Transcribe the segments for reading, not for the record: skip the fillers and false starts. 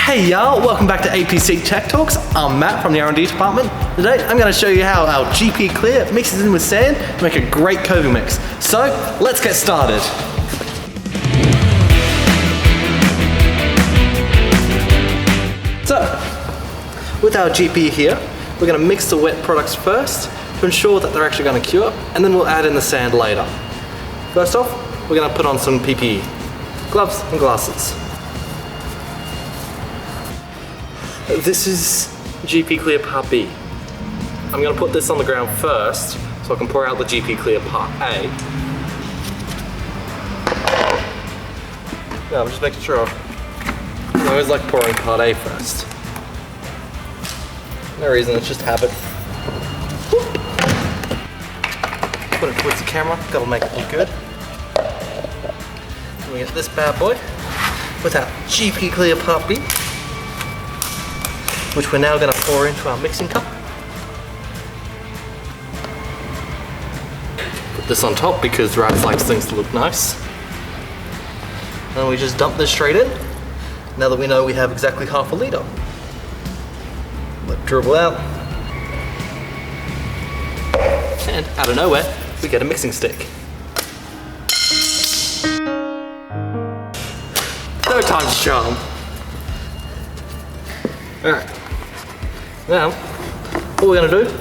Hey y'all, welcome back to APC Tech Talks. I'm Matt from the R&D department. Today I'm going to show you how our GP Clear mixes in with sand to make a great coving mix. So let's get started. So with our GP here, we're going to mix the wet products first to ensure that they're actually going to cure, and then we'll add in the sand later. First off, we're going to put on some PPE, gloves and glasses. This is GP Clear Part B. I'm going to put this on the ground first so I can pour out the GP Clear Part A. Yeah, I'm just making sure. I always like pouring Part A first. No reason, it's just habit. Put it towards the camera, gotta make it look good. And we get this bad boy with our GP Clear Part B, which we're now going to pour into our mixing cup. Put this on top because Raz likes things to look nice. And we just dump this straight in, now that we know we have exactly half a litre. Let it dribble out. And out of nowhere, we get a mixing stick. Third time's a charm. Alright. Now, what we're going to do is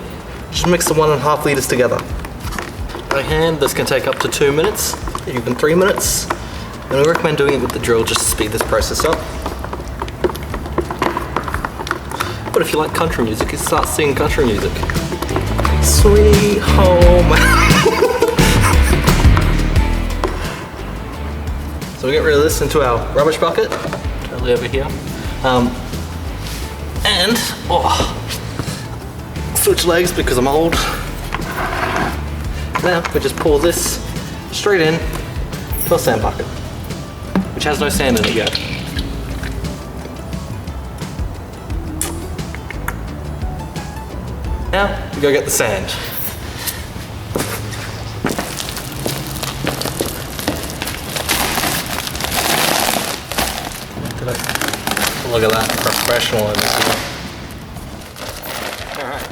just mix the 1.5 litres together. By hand, this can take up to 2 minutes, even 3 minutes, and we recommend doing it with the drill just to speed this process up. But if you like country music, you start singing country music. Sweet home. So we get rid of this into our rubbish bucket, totally over here. And, switch legs because I'm old. Now we just pour this straight in to our sand bucket, which has no sand in it yet. Now we go get the sand. Look at that, professional over here. Alright.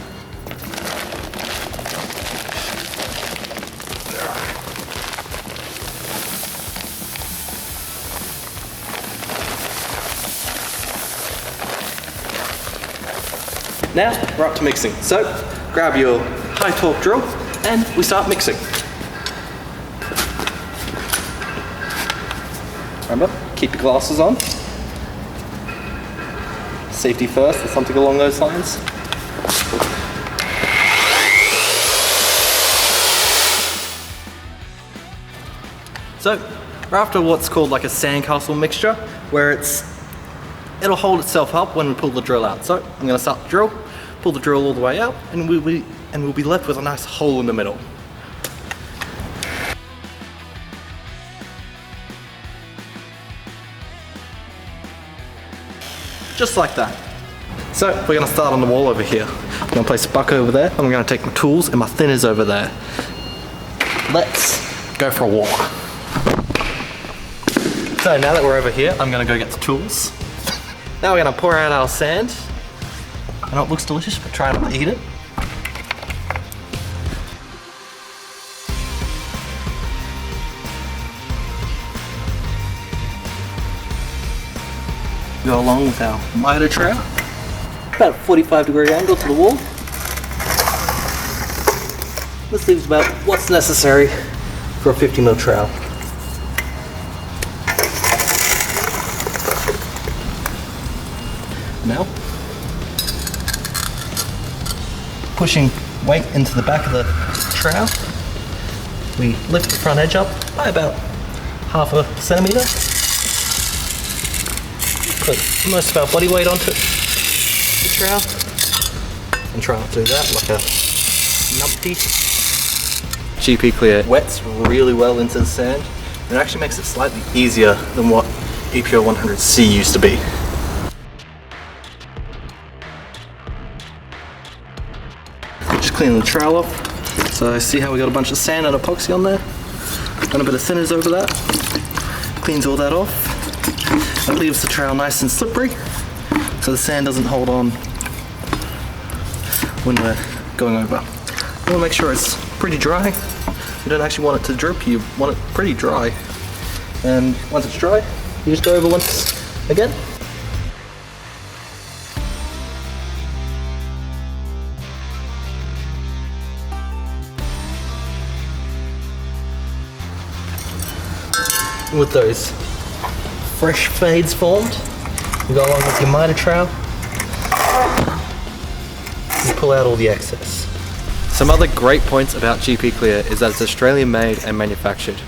Now we're up to mixing. So grab your high torque drill and we start mixing. Remember, keep your glasses on. Safety first, or something along those lines. So we're after what's called like a sandcastle mixture, where it'll hold itself up when we pull the drill out. So I'm going to start the drill, pull the drill all the way out, and we'll be left with a nice hole in the middle. Just like that. So we're going to start on the wall over here. I'm going to place a bucket over there. I'm going to take my tools and my thinners over there. Let's go for a walk. So now that we're over here, I'm going to go get the tools. Now we're going to pour out our sand. I know it looks delicious, but try not to eat it. Go along with our miter trowel, about a 45-degree angle to the wall. This leaves about what's necessary for a 50mm trowel. Now, pushing weight into the back of the trowel, we lift the front edge up by about 1/2 centimetre. Put most of our body weight onto the trowel and try not to do that like a numpty. GP Clear wets really well into the sand, and it actually makes it slightly easier than what EPO-100C used to be. Just cleaning the trowel off. So see how we got a bunch of sand and epoxy on there? Done a bit of thinners over that. Cleans all that off. That leaves the trowel nice and slippery. so the sand doesn't hold on when we're going over. You want to make sure it's pretty dry. You don't actually want it to drip, you want it pretty dry. And once it's dry, you just go over once again. With those fresh fades formed, you go along with your miter trowel, you pull out all the excess. Some other great points about GP Clear is that it's Australian made and manufactured.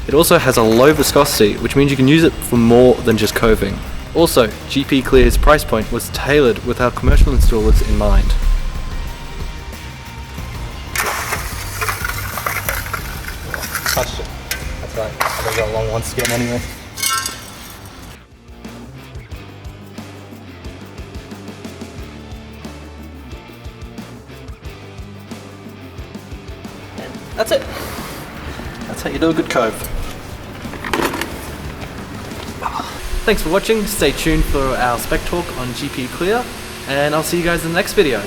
It also has a low viscosity, which means you can use it for more than just coving. Also, GP Clear's price point was tailored with our commercial installers in mind. Touched it. That's right. I've got a long one skin anyway. And that's it. That's how you do a good cove. Thanks for watching. Stay tuned for our spec talk on GP Clear, and I'll see you guys in the next video.